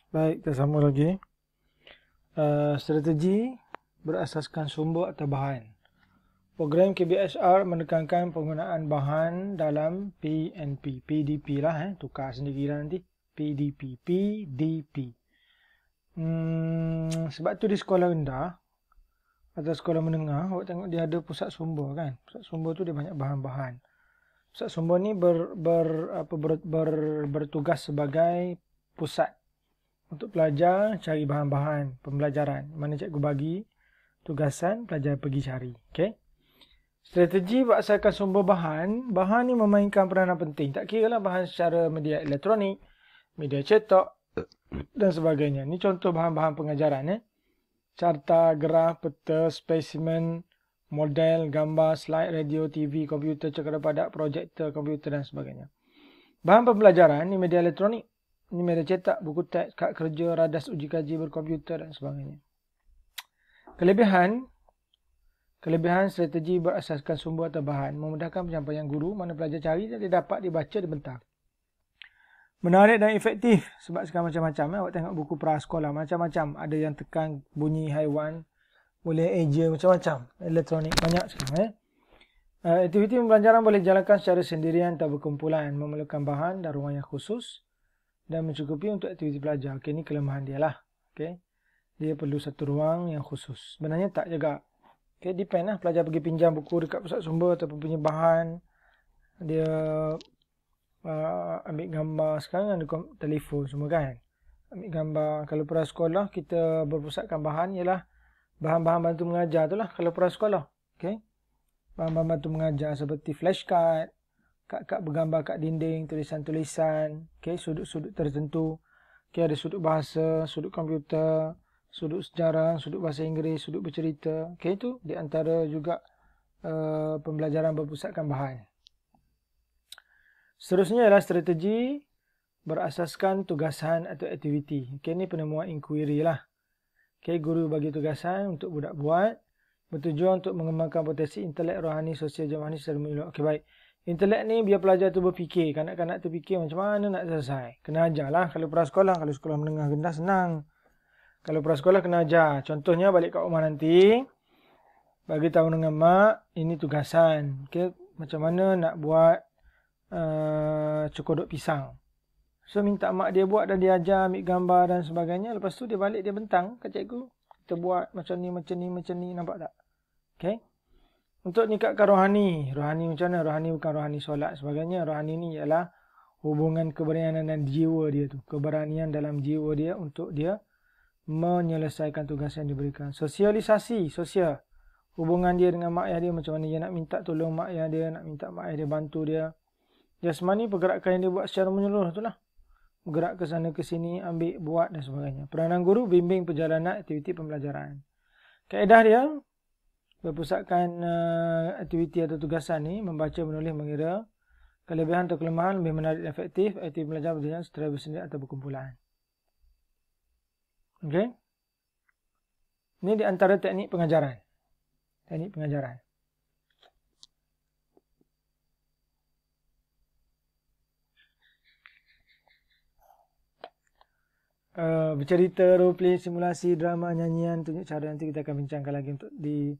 Baik, kita sambung lagi. Strategi berasaskan sumber atau bahan. Program KBSR menekankan penggunaan bahan dalam PNP. PDP lah, tukar sendiri lah nanti. PDP. Sebab tu di sekolah rendah atau sekolah menengah, awak tengok dia ada pusat sumber kan. Pusat sumber tu dia banyak bahan-bahan. Pusat sumber ni bertugas sebagai pusat untuk pelajar cari bahan-bahan pembelajaran. Mana cikgu bagi tugasan, pelajar pergi cari. Okay? Strategi berasaskan sumber bahan. Bahan ni memainkan peranan penting. Tak kira lah bahan secara media elektronik, media cetak dan sebagainya. Ni contoh bahan-bahan pengajaran. Carta, graf, peta, spesimen, model, gambar, slide, radio, TV, komputer, cakap padat, projektor, komputer dan sebagainya. Bahan pembelajaran ni media elektronik. Ini media cetak, buku teks, kad kerja, radas uji kaji berkomputer dan sebagainya. Kelebihan strategi berasaskan sumber atau bahan memudahkan penyampaian guru. Mana pelajar cari, dia dapat dibaca, dibentang. Menarik dan efektif sebab sekarang macam-macam. Awak tengok buku prasekolah macam-macam. Ada yang tekan bunyi haiwan, boleh eja macam-macam. Elektronik banyak sekarang. Aktiviti pembelajaran boleh dijalankan secara sendirian atau berkumpulan. Memerlukan bahan dan ruang yang khusus dan mencukupi untuk aktiviti pelajar. Okey, ni kelemahan dia lah. Okey, dia perlu satu ruang yang khusus. Sebenarnya tak juga. Okey, depend lah. Pelajar pergi pinjam buku dekat pusat sumber ataupun punya bahan. Dia ambil gambar. Sekarang ada telefon semua kan. Ambil gambar. Kalau prasekolah kita berpusatkan bahan ialah bahan-bahan bantu mengajar tu lah. Kalau prasekolah. Okey, bahan-bahan bantu mengajar seperti flashcard, kad-kad bergambar kat dinding, tulisan-tulisan, okay, sudut-sudut tertentu. Okay, ada sudut bahasa, sudut komputer, sudut sejarah, sudut bahasa Inggeris, sudut bercerita. Okay, itu di antara juga pembelajaran berpusatkan bahan. Seterusnya ialah strategi berasaskan tugasan atau aktiviti. Okay, ini penemuan inquiry lah. Okay, guru bagi tugasan untuk budak buat. Bertujuan untuk mengembangkan potensi intelek, rohani, sosial, jamani secara menyeluruh. Okay, baik. Intelek ni biar pelajar tu berfikir. Kanak-kanak tu fikir macam mana nak selesai. Kena ajar lah. Kalau prasekolah, kalau sekolah menengah rendah senang. Kalau prasekolah kena ajar. Contohnya balik kat rumah nanti. Bagi tahu dengan mak, ini tugasan. Okay, macam mana nak buat cokodok pisang. So minta mak dia buat dan dia ajar, ambil gambar dan sebagainya. Lepas tu dia balik, dia bentang kat cikgu. Kita buat macam ni. Nampak tak? Okay. Untuk nikahkan rohani. Rohani macam mana? Rohani bukan rohani solat sebagainya. Rohani ni ialah hubungan keberanian dan jiwa dia tu. Keberanian dalam jiwa dia untuk dia menyelesaikan tugas yang diberikan. Sosialisasi. Sosial. Hubungan dia dengan mak ayah dia. Macam mana dia nak minta tolong mak ayah dia. Nak minta mak ayah dia bantu dia. Jasmani pergerakan yang dia buat secara menyeluruh tu lah. Bergerak ke sana ke sini. Ambil, buat dan sebagainya. Peranan guru bimbing perjalanan aktiviti pembelajaran. Kaedah dia berpusatkan aktiviti atau tugasan ni membaca, menulis, mengira. Kelebihan atau kelemahan lebih menarik dan efektif. Aktiviti pembelajaran berjalan secara bersendiri atau berkumpulan. Okey. Ini di antara teknik pengajaran. Teknik pengajaran. Bercerita, roleplay, simulasi, drama, nyanyian, tunjuk cara. Nanti kita akan bincangkan lagi untuk di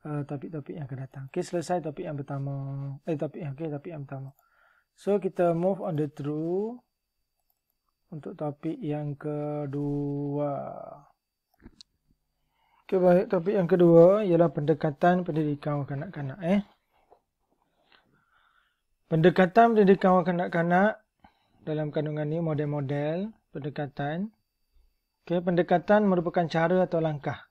topik-topik yang akan datang. Okay, selesai topik yang pertama. Topik yang pertama. So, kita move on the through untuk topik yang kedua. Okay, baik. Topik yang kedua ialah pendekatan pendidikan kanak-kanak. Pendekatan pendidikan kanak-kanak dalam kandungan ini model-model pendekatan. Okay, pendekatan merupakan cara atau langkah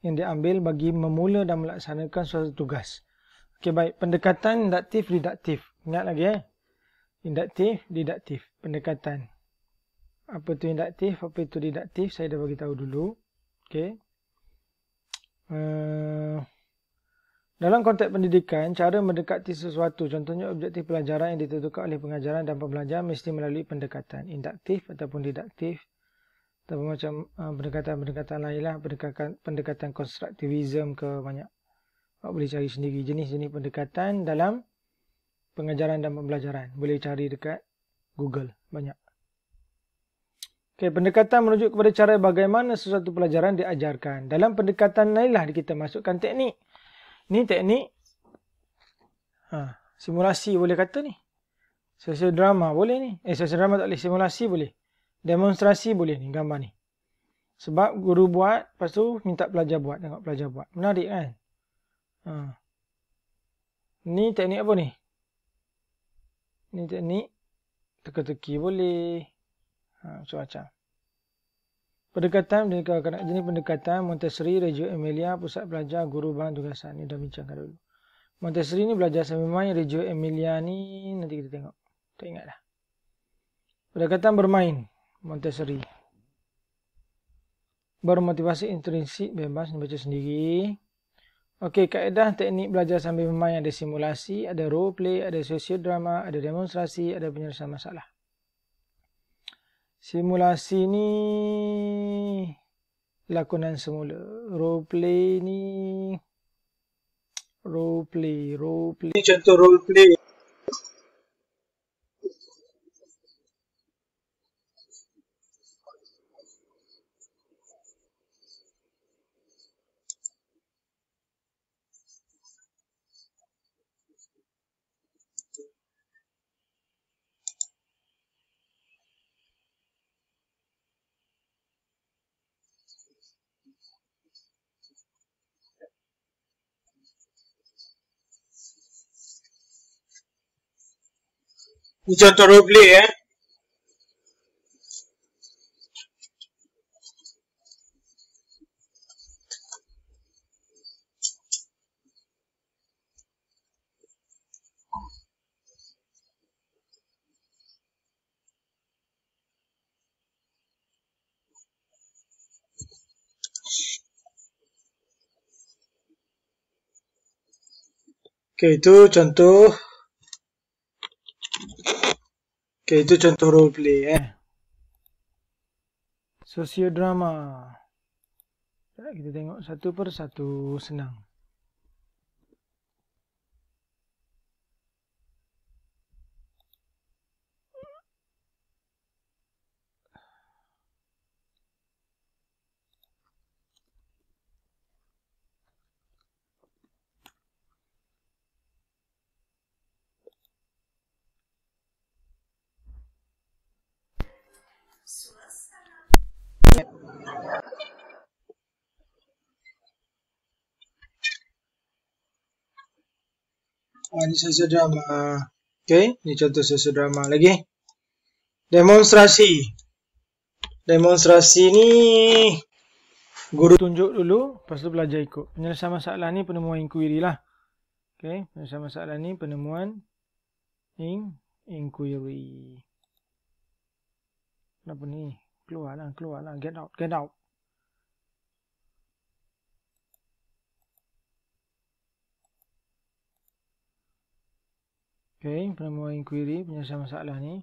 yang diambil bagi memula dan melaksanakan suatu tugas. Okey, baik. Pendekatan induktif, didaktif. Ingat lagi induktif, didaktif. Pendekatan. Apa itu induktif, apa itu didaktif, saya dah bagi tahu dulu. Okey. Dalam konteks pendidikan, cara mendekati sesuatu, contohnya objektif pelajaran yang ditentukan oleh pengajaran dan pembelajar mesti melalui pendekatan induktif ataupun didaktif. Ataupun macam pendekatan lain lah, pendekatan konstruktivisme ke banyak. Awak boleh cari sendiri jenis-jenis pendekatan dalam pengajaran dan pembelajaran. Boleh cari dekat Google, banyak. Okay, pendekatan merujuk kepada cara bagaimana sesuatu pelajaran diajarkan. Dalam pendekatan inilah kita masukkan teknik. Ni teknik simulasi boleh kata ni. Sosiodrama boleh ni. Sosiodrama tak boleh. Simulasi boleh. Demonstrasi boleh ni gambar ni. Sebab guru buat, lepas tu minta pelajar buat. Tengok pelajar buat. Menarik kan? Ni teknik apa ni? Ni teknik teka-teki boleh. Macam-macam. Pendekatan jenis pendekatan Montessori, Reggio Emilia, pusat belajar, guru bahan tugasan. Ni dah bincangkan dulu. Montessori ni belajar sambil main, Reggio Emilia ni nanti kita tengok. Tak ingat dah. Pendekatan bermain Montessori. Bermotivasi intrinsik, bebas baca sendiri. Okey, kaedah teknik belajar sambil bermain ada simulasi, ada role play, ada sosiodrama, ada demonstrasi, ada penyelesaian masalah. Simulasi ni lakonan semula. Role play ni role play. Ini contoh role play. Ini contoh role play Okey, itu contoh. Okey, itu contoh role play Sosiodrama. Kita tengok satu per satu, senang. Ini sosiodrama. Okey, ini contoh sosiodrama lagi. Demonstrasi. Demonstrasi ni guru tunjuk dulu, lepas tu belajar ikut. Penyelesaian masalah ni penemuan inquiry lah. Okey, penyelesaian masalah ni penemuan inquiry. Kenapa ni? Keluarlah. Get out. Okey, penemuan inquiry, penyelesaian masalah ni.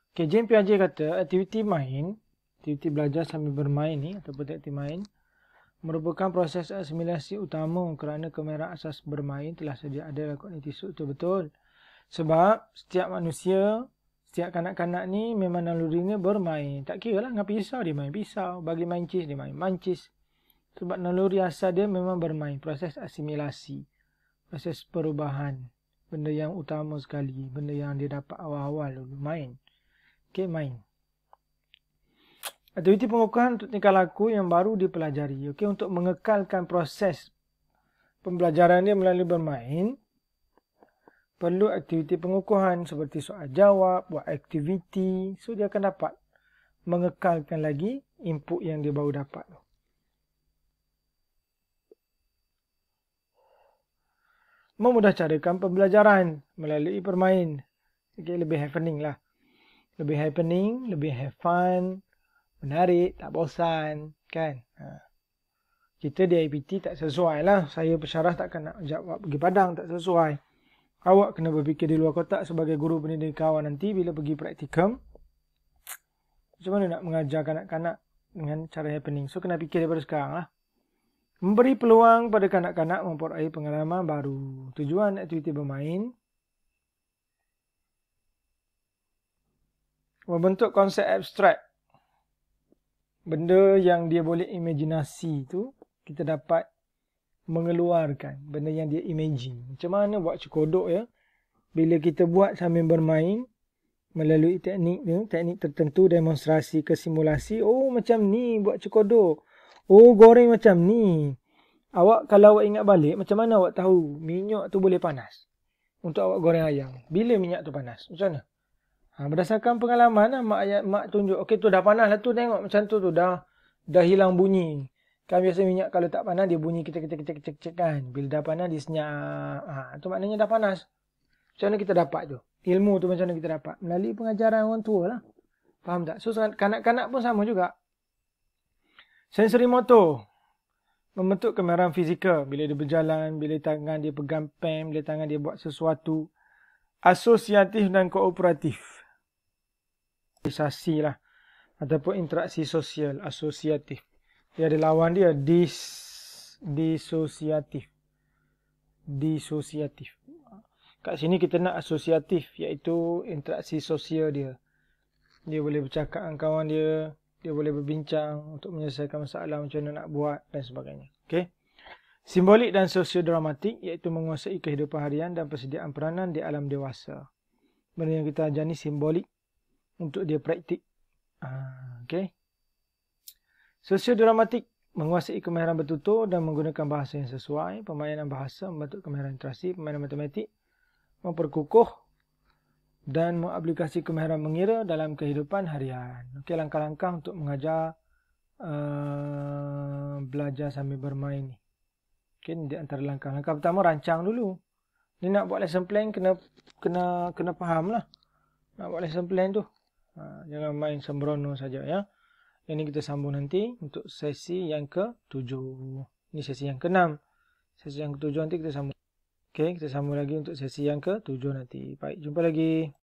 Okey, James Piaget kata aktiviti main, aktiviti belajar sambil bermain ni ataupun aktiviti main merupakan proses asimilasi utama kerana kamera asas bermain telah sedia ada kognitif betul-betul. Sebab setiap manusia, setiap kanak-kanak ni memang nalurinya bermain. Tak kira lah dengan pisau, dia main pisau. Bagi main cheese, dia main mancis. Sebab naluri asal dia memang bermain. Proses asimilasi. Proses perubahan. Benda yang utama sekali. Benda yang dia dapat awal-awal dulu. Main. Okey, main. Aktiviti pengukuhan untuk tingkah laku yang baru dipelajari. Okey, untuk mengekalkan proses pembelajaran dia melalui bermain, perlu aktiviti pengukuhan seperti soal jawab, buat aktiviti. So, dia akan dapat mengekalkan lagi input yang dia baru dapat. Memudahcarakan pembelajaran melalui bermain. Okay, lebih happening lah. Lebih happening, lebih have fun, menarik, tak bosan. Kan? Kita di IPT tak sesuai lah. Saya pensyarah takkan nak jawab pergi Padang, tak sesuai. Awak kena berfikir di luar kotak sebagai guru pendidik kawan nanti bila pergi praktikum. Macam mana nak mengajar kanak-kanak dengan cara happening. So, kena fikir daripada sekarang lah. Memberi peluang pada kanak-kanak memperoleh pengalaman baru. Tujuan aktiviti bermain. Membentuk konsep abstrak Benda yang dia boleh imajinasi tu, kita dapat mengeluarkan benda yang dia imagine. Macam mana buat cekodok ya? Bila kita buat sambil bermain melalui teknik tertentu, demonstrasi ke simulasi. Oh macam ni buat cekodok. Oh goreng macam ni. Kalau awak ingat balik, macam mana awak tahu minyak tu boleh panas untuk awak goreng ayam? Bila minyak tu panas? Macam mana? Berdasarkan pengalaman lah, mak tunjuk. Okey tu dah panas lah tu, tengok macam tu dah hilang bunyi. Kan biasa minyak kalau tak panas dia bunyi kecek kan. Bila dah panas dia senyap. Tu maknanya dah panas. Macam mana kita dapat tu? Ilmu tu macam mana kita dapat? Melalui pengajaran orang tua lah. Faham tak? So kanak-kanak pun sama juga. Sensori motor membentuk kemahiran fizikal. Bila dia berjalan, bila tangan dia pegang pen, bila tangan dia buat sesuatu. Asosiatif dan kooperatif. Asosiasi lah. Ataupun interaksi sosial. Asosiatif. Dia ada lawan dia. Disosiatif. Kat sini kita nak asosiatif. Iaitu interaksi sosial dia. Dia boleh bercakap dengan kawan dia. Dia boleh berbincang untuk menyelesaikan masalah macam mana nak buat dan sebagainya. Okay. Simbolik dan sosiodramatik iaitu menguasai kehidupan harian dan persediaan peranan di alam dewasa. Benda yang kita ajar ni simbolik untuk dia praktik. Okay. Sosiodramatik menguasai kemahiran bertutur dan menggunakan bahasa yang sesuai. Permainan bahasa membentuk kemahiran literasi. Permainan matematik memperkukuh dan mengaplikasi kemahiran mengira dalam kehidupan harian. Okey, langkah-langkah untuk mengajar belajar sambil bermain ni. Okey, di antara langkah pertama rancang dulu. Ni nak buat lesson plan kena faham lah. Nak buat lesson plan tu. Jangan main sembrono saja ya. Yang ni kita sambung nanti untuk sesi yang ke-7. Ni sesi yang ke-6. Sesi yang ke-7 nanti kita sambung. Okey, kita sambung lagi untuk sesi yang ke-7 nanti. Baik, jumpa lagi.